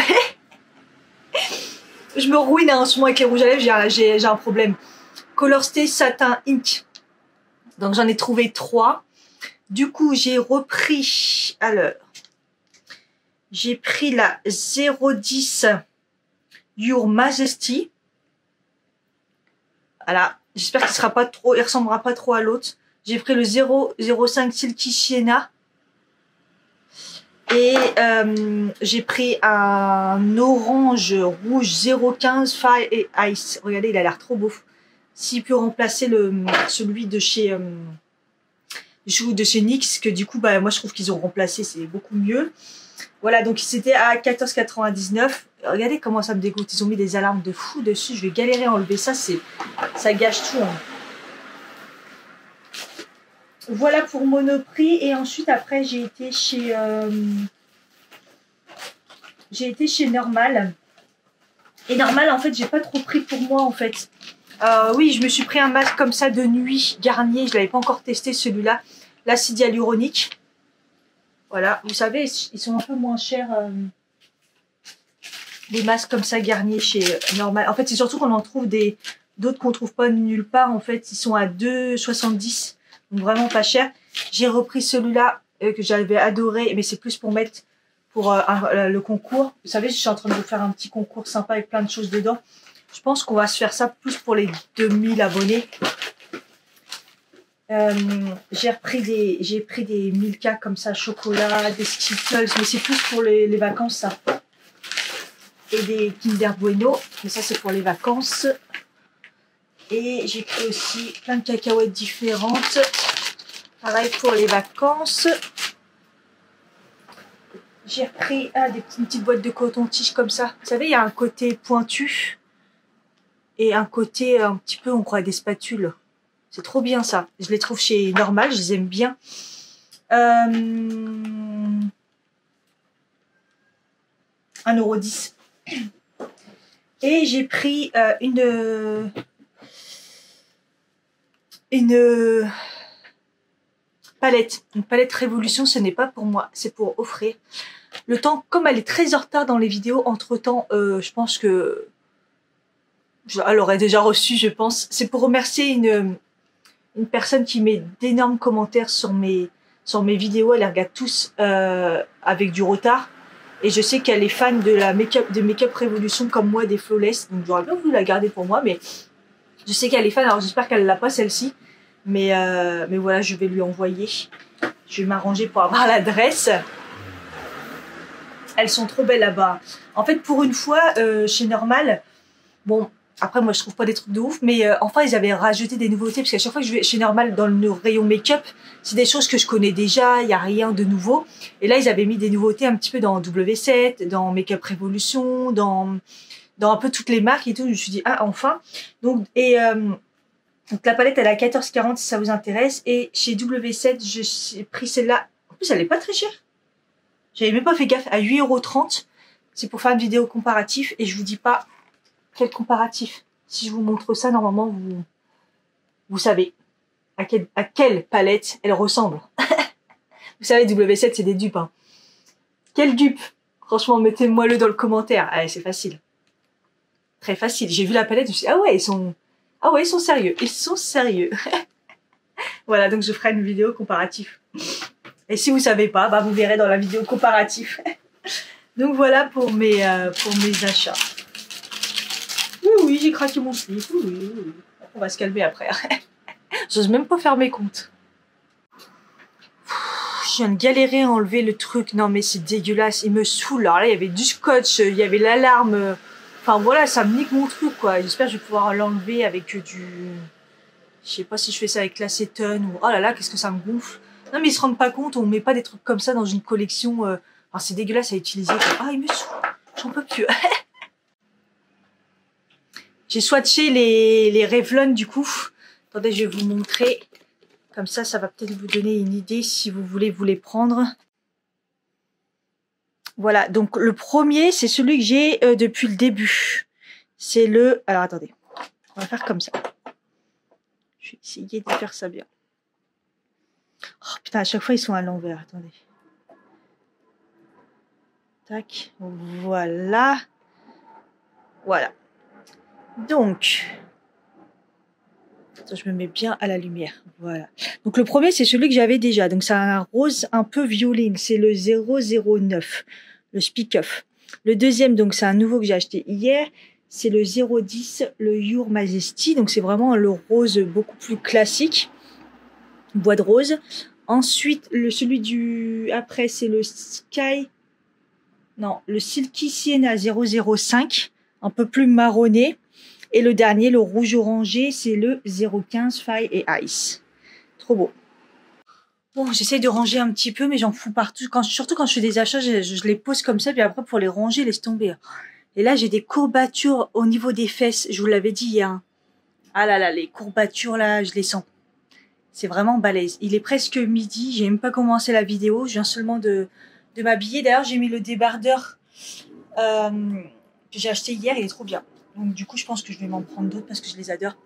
Speaker 1: Je me ruine en ce moment avec les rouges à lèvres, j'ai un problème. Color Stay Satin Ink. Donc j'en ai trouvé 3. Du coup, j'ai repris... Alors, j'ai pris la 010 Your Majesty. Voilà. J'espère qu'il sera pas trop... Il ressemblera pas trop à l'autre. J'ai pris le 005 Silky Sienna. Et j'ai pris un orange rouge 015 Fire et Ice. Regardez, il a l'air trop beau. S'il peut remplacer celui de chez NYX, que du coup, bah, moi je trouve qu'ils ont remplacé, c'est beaucoup mieux. Voilà, donc c'était à 14,99. Regardez comment ça me dégoûte. Ils ont mis des alarmes de fou dessus. Je vais galérer à enlever ça. Ça gâche tout. Hein. Voilà pour Monoprix. Et ensuite, après, j'ai été chez Normal. Et Normal, en fait, j'ai pas trop pris pour moi, en fait. Oui, je me suis pris un masque comme ça de nuit, Garnier. Je l'avais pas encore testé, celui-là. L'acide hyaluronique. Voilà, vous savez, ils sont un peu moins chers. Les masques comme ça, Garnier, chez Normal. En fait, c'est surtout qu'on en trouve d'autres qu'on trouve pas nulle part. En fait, ils sont à 2,70. Donc vraiment pas cher. J'ai repris celui-là que j'avais adoré, mais c'est plus pour mettre pour le concours. Vous savez, je suis en train de vous faire un petit concours sympa avec plein de choses dedans. Je pense qu'on va se faire ça plus pour les 2000 abonnés. J'ai pris des Milka comme ça, chocolat, des Skittles, mais c'est plus pour les vacances ça. Et des Kinder Bueno, mais ça c'est pour les vacances. Et j'ai pris aussi plein de cacahuètes différentes, pareil pour les vacances. J'ai repris une petite boîte de coton-tige comme ça. Vous savez, il y a un côté pointu et un côté un petit peu, on croit, des spatules. C'est trop bien ça. Je les trouve chez Normal, je les aime bien. 1,10 €. Et j'ai pris une palette. Une palette Révolution, ce n'est pas pour moi, c'est pour offrir. Le temps, comme elle est très en retard dans les vidéos, entre-temps, je pense que elle aurait déjà reçu, je pense. C'est pour remercier une personne qui met d'énormes commentaires sur mes vidéos. Elle les regarde tous avec du retard. Et je sais qu'elle est fan de Make-up Révolution comme moi, des Flawless. Donc j'aurais bien voulu la garder pour moi, mais je sais qu'elle est fan. Alors j'espère qu'elle l'a pas celle-ci. Mais voilà, je vais lui envoyer. Je vais m'arranger pour avoir l'adresse. Elles sont trop belles là-bas. En fait, pour une fois, chez Normal, bon, après moi je trouve pas des trucs de ouf, mais enfin ils avaient rajouté des nouveautés, parce qu'à chaque fois que je vais chez Normal dans le rayon make-up, c'est des choses que je connais déjà, il n'y a rien de nouveau. Et là ils avaient mis des nouveautés un petit peu dans W7, dans Make-up Révolution, dans un peu toutes les marques et tout. Je me suis dit, ah enfin. Donc la palette elle est à 14,40 si ça vous intéresse. Et chez W7 j'ai pris celle-là. En plus elle est pas très chère. J'avais même pas fait gaffe, à 8,30 €. C'est pour faire une vidéo comparative et je vous dis pas quel comparatif. Si je vous montre ça, normalement vous savez à quelle palette elle ressemble. Vous savez, W7 c'est des dupes. Hein. Quelle dupe? Franchement, mettez-moi-le dans le commentaire. Allez, c'est facile. Très facile. J'ai vu la palette, je me suis dit, ah ouais, ils sont sérieux. Ils sont sérieux. Voilà, donc je ferai une vidéo comparative. Et si vous savez pas, bah vous verrez dans la vidéo comparative. Donc voilà pour mes achats. Oui, j'ai craqué mon slip. Oui. On va se calmer après. J'ose même pas faire mes comptes. Je viens de galérer à enlever le truc. Non mais c'est dégueulasse. Il me saoule. Alors là, il y avait du scotch, il y avait l'alarme. Enfin voilà, ça me nique mon truc quoi. J'espère que je vais pouvoir l'enlever avec du... Je sais pas si je fais ça avec l'acétone ou... Oh là là, qu'est-ce que ça me gonfle. Non mais ils se rendent pas compte, on met pas des trucs comme ça dans une collection. Enfin, c'est dégueulasse à utiliser. Ah, il me saoule. J'en peux plus. J'ai swatché les Revlon du coup. Attendez, je vais vous montrer. Comme ça, ça va peut-être vous donner une idée si vous voulez vous les prendre. Voilà, donc le premier, c'est celui que j'ai depuis le début. C'est le... Alors attendez, on va faire comme ça. Je vais essayer de faire ça bien. Oh putain, à chaque fois ils sont à l'envers, attendez. Tac, voilà. Voilà. Donc, attends, je me mets bien à la lumière. Voilà. Donc le premier, c'est celui que j'avais déjà. Donc c'est un rose un peu violet. C'est le 009, le Speak Off. Le deuxième, donc c'est un nouveau que j'ai acheté hier. C'est le 010, le Your Majesty. Donc c'est vraiment le rose beaucoup plus classique. Bois de rose. Ensuite, celui du... Après, c'est le Sky... Non, le Silky Sienna 005. Un peu plus marronné. Et le dernier, le rouge orangé, c'est le 015 Fire et Ice. Trop beau. Bon, j'essaye de ranger un petit peu, mais j'en fous partout. Surtout quand je fais des achats, je les pose comme ça, puis après, pour les ranger, laisse tomber. Et là, j'ai des courbatures au niveau des fesses. Je vous l'avais dit hier. Ah là là, les courbatures, là, je les sens. C'est vraiment balèze. Il est presque midi. J'ai même pas commencé la vidéo. Je viens seulement de m'habiller. D'ailleurs, j'ai mis le débardeur que j'ai acheté hier. Il est trop bien. Donc, du coup, je pense que je vais m'en prendre d'autres parce que je les adore.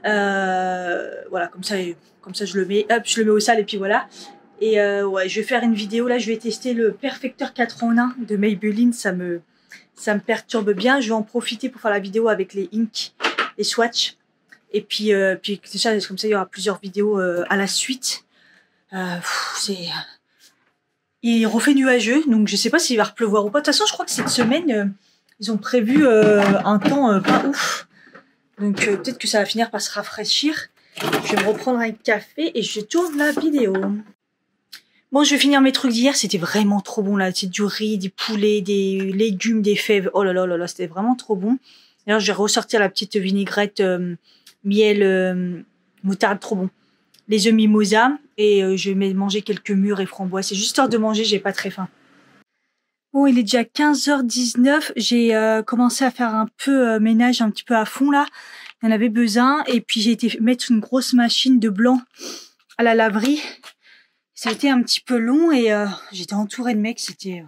Speaker 1: Voilà, comme ça, je le mets. Hop, je le mets au sale et puis voilà. Et ouais, je vais faire une vidéo. Là, je vais tester le Perfecteur 4 en 1 de Maybelline. Ça me perturbe bien. Je vais en profiter pour faire la vidéo avec les inks, les swatchs. Et puis déjà, comme ça, il y aura plusieurs vidéos à la suite. Il refait nuageux, donc je sais pas s'il va repleuvoir ou pas. De toute façon, je crois que cette semaine, ils ont prévu un temps pas ouf. Donc peut-être que ça va finir par se rafraîchir. Je vais me reprendre un café et je tourne la vidéo. Bon, je vais finir mes trucs d'hier. C'était vraiment trop bon là. C'est du riz, du poulet, des légumes, des fèves. Oh là là là là, c'était vraiment trop bon. D'ailleurs, je vais ressortir la petite vinaigrette miel moutarde, trop bon. Les œufs mimosa et je vais manger quelques mûres et framboises. C'est juste histoire de manger, j'ai pas très faim. Bon, il est déjà 15h19. J'ai commencé à faire un peu ménage un petit peu à fond là. Il y en avait besoin. Et puis j'ai été mettre une grosse machine de blanc à la laverie. Ça a été un petit peu long et j'étais entourée de mecs. C'était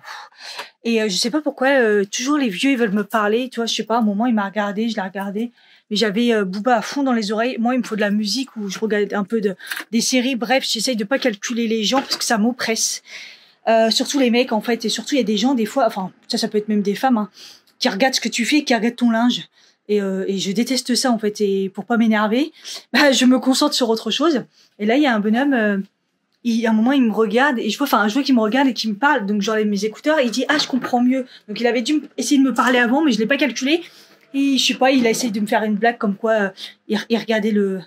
Speaker 1: et je sais pas pourquoi toujours les vieux ils veulent me parler. Tu vois, je sais pas. À un moment il m'a regardé, je l'ai regardé. Mais j'avais Booba à fond dans les oreilles. Moi, il me faut de la musique ou je regarde un peu des séries. Bref, j'essaye de pas calculer les gens parce que ça m'oppresse. Surtout les mecs, en fait. Et surtout, il y a des gens, des fois, enfin, ça peut être même des femmes, hein, qui regardent ce que tu fais, qui regardent ton linge. Et je déteste ça, en fait. Et pour pas m'énerver, bah, je me concentre sur autre chose. Et là, il y a un bonhomme, à un moment, il me regarde et je vois qu'il me regarde et qu'il me parle. Donc, j'enlève mes écouteurs et il dit, ah, je comprends mieux. Donc, il avait dû essayer de me parler avant, mais je l'ai pas calculé. Et je sais pas, il a essayé de me faire une blague comme quoi il regardait le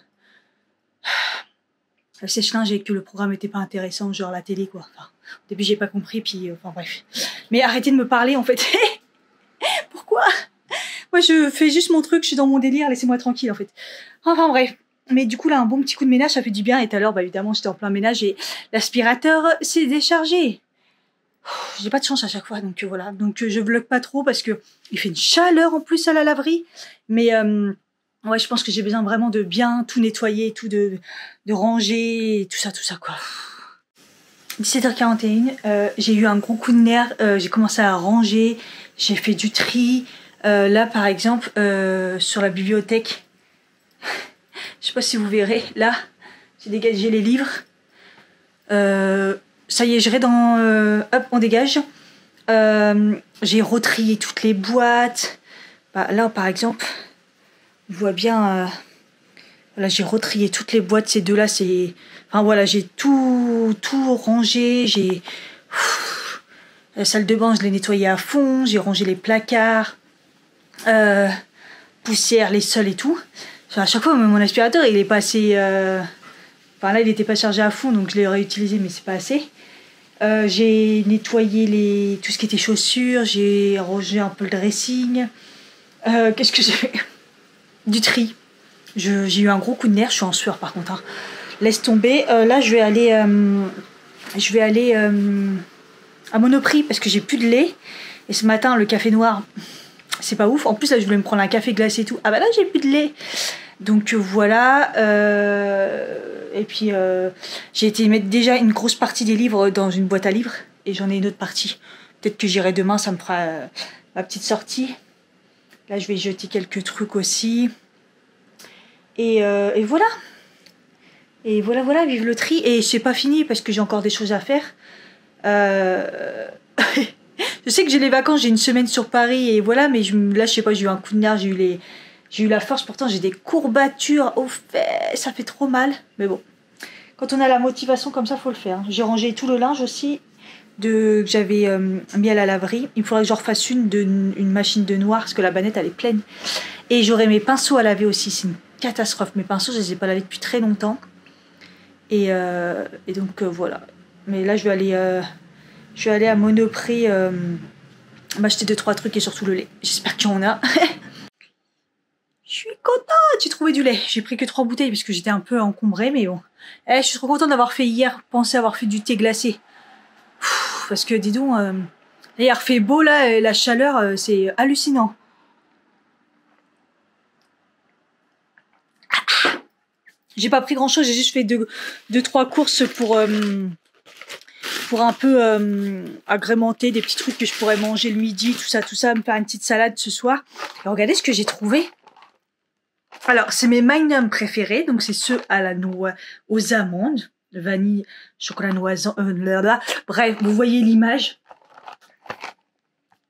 Speaker 1: sèche-linge et que le programme était pas intéressant, genre la télé quoi. Enfin, au début j'ai pas compris, puis enfin bref. Mais arrêtez de me parler en fait. Pourquoi? Moi je fais juste mon truc, je suis dans mon délire, laissez-moi tranquille en fait. Enfin bref. Mais du coup là un bon petit coup de ménage ça fait du bien et tout à l'heure bah évidemment j'étais en plein ménage et l'aspirateur s'est déchargé. J'ai pas de chance à chaque fois, donc voilà. Donc je vlog pas trop parce que il fait une chaleur en plus à la laverie. Mais ouais, je pense que j'ai besoin vraiment de bien tout nettoyer, tout de ranger, tout ça quoi. 17h41, j'ai eu un gros coup de nerf. J'ai commencé à ranger, j'ai fait du tri. Là par exemple, sur la bibliothèque, je sais pas si vous verrez, là, j'ai dégagé les livres. Ça y est, je vais dans... hop, on dégage. J'ai retrié toutes les boîtes. Bah, là, par exemple, on voit bien... voilà, j'ai retrié toutes les boîtes. Ces deux-là, c'est... Enfin, voilà, j'ai tout rangé. J'ai... la salle de bain, je l'ai nettoyée à fond. J'ai rangé les placards. Poussière, les sols et tout. À chaque fois, mon aspirateur, il est pas assez... Enfin, là, il n'était pas chargé à fond, donc je l'ai réutilisé, mais c'est pas assez. J'ai nettoyé tout ce qui était chaussures, j'ai rangé un peu le dressing. Qu'est-ce que j'ai fait? Du tri. J'ai eu un gros coup de nerf, je suis en sueur par contre. Hein. Laisse tomber. Là, je vais aller à Monoprix parce que j'ai plus de lait. Et ce matin, le café noir, c'est pas ouf. En plus, là, je voulais me prendre un café glacé et tout. Ah bah là, j'ai plus de lait. Donc voilà. Et puis j'ai été mettre déjà une grosse partie des livres dans une boîte à livres et j'en ai une autre partie. Peut-être que j'irai demain, ça me fera ma petite sortie. Là je vais jeter quelques trucs aussi. Et voilà. Et voilà, vive le tri. Et c'est pas fini parce que j'ai encore des choses à faire. Je sais que j'ai les vacances, j'ai une semaine sur Paris et voilà, mais là je sais pas, j'ai eu un coup de nerf, j'ai eu la force, pourtant j'ai des courbatures aux fesses, ça fait trop mal. Mais bon, quand on a la motivation comme ça, faut le faire. J'ai rangé tout le linge aussi que j'avais mis à la laverie. Il faudrait que j'en refasse une machine de noir parce que la bannette elle est pleine. Et j'aurai mes pinceaux à laver aussi, c'est une catastrophe. Mes pinceaux, je les ai pas lavés depuis très longtemps. Et donc voilà. Mais là, je vais aller à Monoprix m'acheter 2-3 trucs et surtout le lait. J'espère qu'il y en a. Je suis contente, j'ai trouvé du lait. J'ai pris que 3 bouteilles parce que j'étais un peu encombrée, mais bon. Je suis trop contente d'avoir fait hier, penser avoir fait du thé glacé. Parce que dis donc, hier fait beau là, la chaleur, c'est hallucinant. J'ai pas pris grand chose, j'ai juste fait 2-3 courses pour un peu agrémenter des petits trucs que je pourrais manger le midi, tout ça, me faire une petite salade ce soir. Et regardez ce que j'ai trouvé. Alors, c'est mes Magnum préférés, donc c'est ceux à la noix, aux amandes, vanille, chocolat noisant, bref, vous voyez l'image.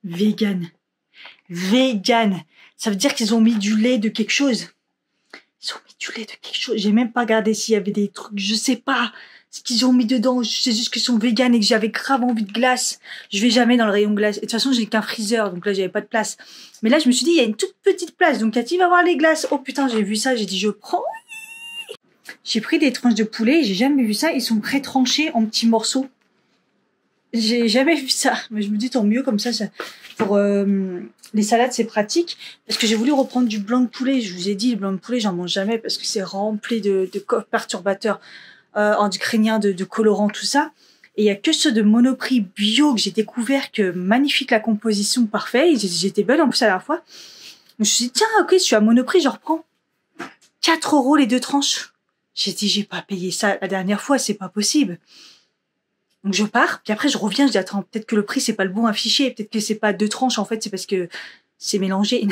Speaker 1: Vegan. Ça veut dire qu'ils ont mis du lait de quelque chose. Ils ont mis du lait de quelque chose. J'ai même pas regardé s'il y avait des trucs, je sais pas. ce qu'ils ont mis dedans. Je sais juste qu'ils sont véganes et que j'avais grave envie de glace. Je vais jamais dans le rayon glace. Et de toute façon, j'ai qu'un freezer, donc là, j'avais pas de place. Mais là, je me suis dit, il y a une toute petite place. Donc, Cathy va voir les glaces. Oh putain, j'ai vu ça, j'ai dit, je prends. J'ai pris des tranches de poulet, j'ai jamais vu ça. Ils sont pré-tranchés en petits morceaux. J'ai jamais vu ça. Mais je me dis, tant mieux, comme ça pour les salades, c'est pratique. Parce que j'ai voulu reprendre du blanc de poulet. Je vous ai dit, le blanc de poulet, j'en mange jamais parce que c'est rempli de perturbateurs endocriniens, de colorants, tout ça. Et il y a que ceux de Monoprix bio que j'ai découvert que magnifique la composition, parfait. J'étais belle en plus à la fois. Je me suis dit, tiens, ok, je suis à Monoprix, je reprends. 4 € les 2 tranches. J'ai dit, j'ai pas payé ça la dernière fois, c'est pas possible. Donc je pars, puis après je reviens, je dis, attends, peut-être que le prix c'est pas le bon affiché, peut-être que c'est pas 2 tranches, en fait, c'est parce que c'est mélangé.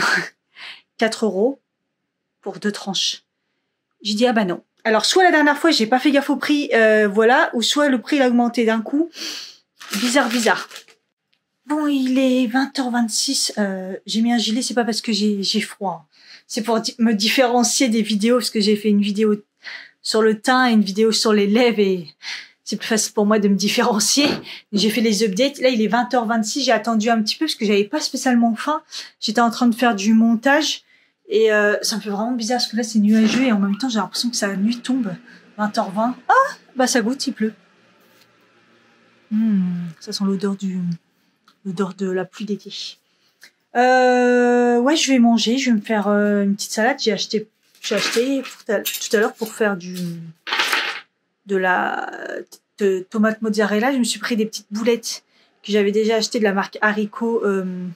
Speaker 1: 4 € pour 2 tranches. J'ai dit, ah bah non. Alors, soit la dernière fois, j'ai pas fait gaffe au prix, voilà, ou soit le prix il a augmenté d'un coup. Bizarre. Bon, il est 20h26, j'ai mis un gilet, c'est pas parce que j'ai froid. C'est pour me différencier des vidéos, parce que j'ai fait une vidéo sur le teint et une vidéo sur les lèvres et c'est plus facile pour moi de me différencier. J'ai fait les updates. Là, il est 20h26, j'ai attendu un petit peu parce que j'avais pas spécialement faim. J'étais en train de faire du montage. Et ça me fait vraiment bizarre parce que là c'est nuageux et en même temps j'ai l'impression que la nuit tombe. 20h20. Ah bah ça goûte, il pleut. Ça sent l'odeur de la pluie d'été. Ouais, je vais manger, je vais me faire une petite salade. J'ai acheté tout à l'heure pour faire de tomate mozzarella. Je me suis pris des petites boulettes que j'avais déjà achetées de la marque Haricot, vous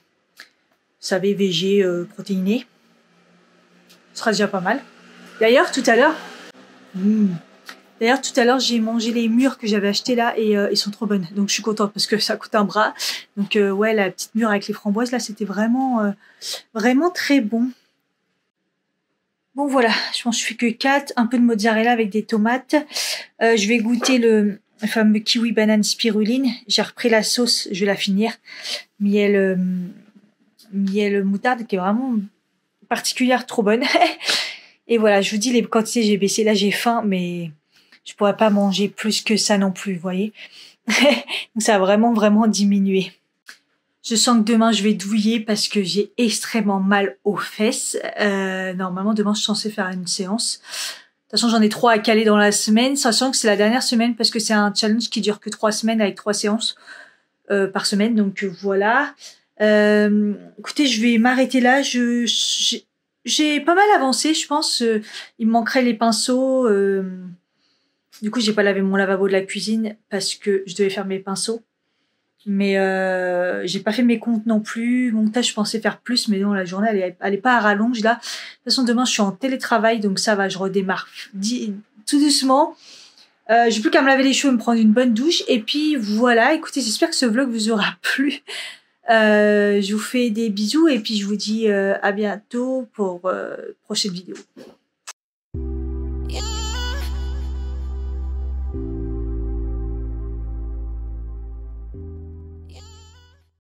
Speaker 1: savez, végé, protéiné. Ce sera déjà pas mal. D'ailleurs, tout à l'heure, j'ai mangé les mûres que j'avais achetées là et ils sont trop bonnes. Donc, je suis contente parce que ça coûte un bras. Donc, ouais, la petite mûre avec les framboises là, c'était vraiment très bon. Bon, voilà, je pense que je fais que 4. Un peu de mozzarella avec des tomates. Je vais goûter le fameux kiwi banane spiruline. J'ai repris la sauce, je vais la finir. Miel moutarde qui est vraiment particulière, trop bonne. Et voilà, je vous dis les quantités, j'ai baissé. Là, j'ai faim, mais je pourrais pas manger plus que ça non plus, vous voyez. Donc ça a vraiment diminué. Je sens que demain, je vais douiller parce que j'ai extrêmement mal aux fesses. Normalement, demain, je suis censée faire une séance. De toute façon, j'en ai 3 à caler dans la semaine, sachant que c'est la dernière semaine parce que c'est un challenge qui dure que 3 semaines avec 3 séances par semaine. Donc voilà. Écoutez, je vais m'arrêter là. J'ai pas mal avancé, je pense. Il me manquerait les pinceaux. Du coup, j'ai pas lavé mon lavabo de la cuisine parce que je devais faire mes pinceaux. Mais j'ai pas fait mes comptes non plus. Montage, je pensais faire plus, mais non, la journée, elle est pas à rallonge là. De toute façon, demain, je suis en télétravail, donc ça va, je redémarre tout doucement. J'ai plus qu'à me laver les cheveux, me prendre une bonne douche. Et puis voilà, écoutez, j'espère que ce vlog vous aura plu. Je vous fais des bisous et puis je vous dis à bientôt pour prochaine vidéo.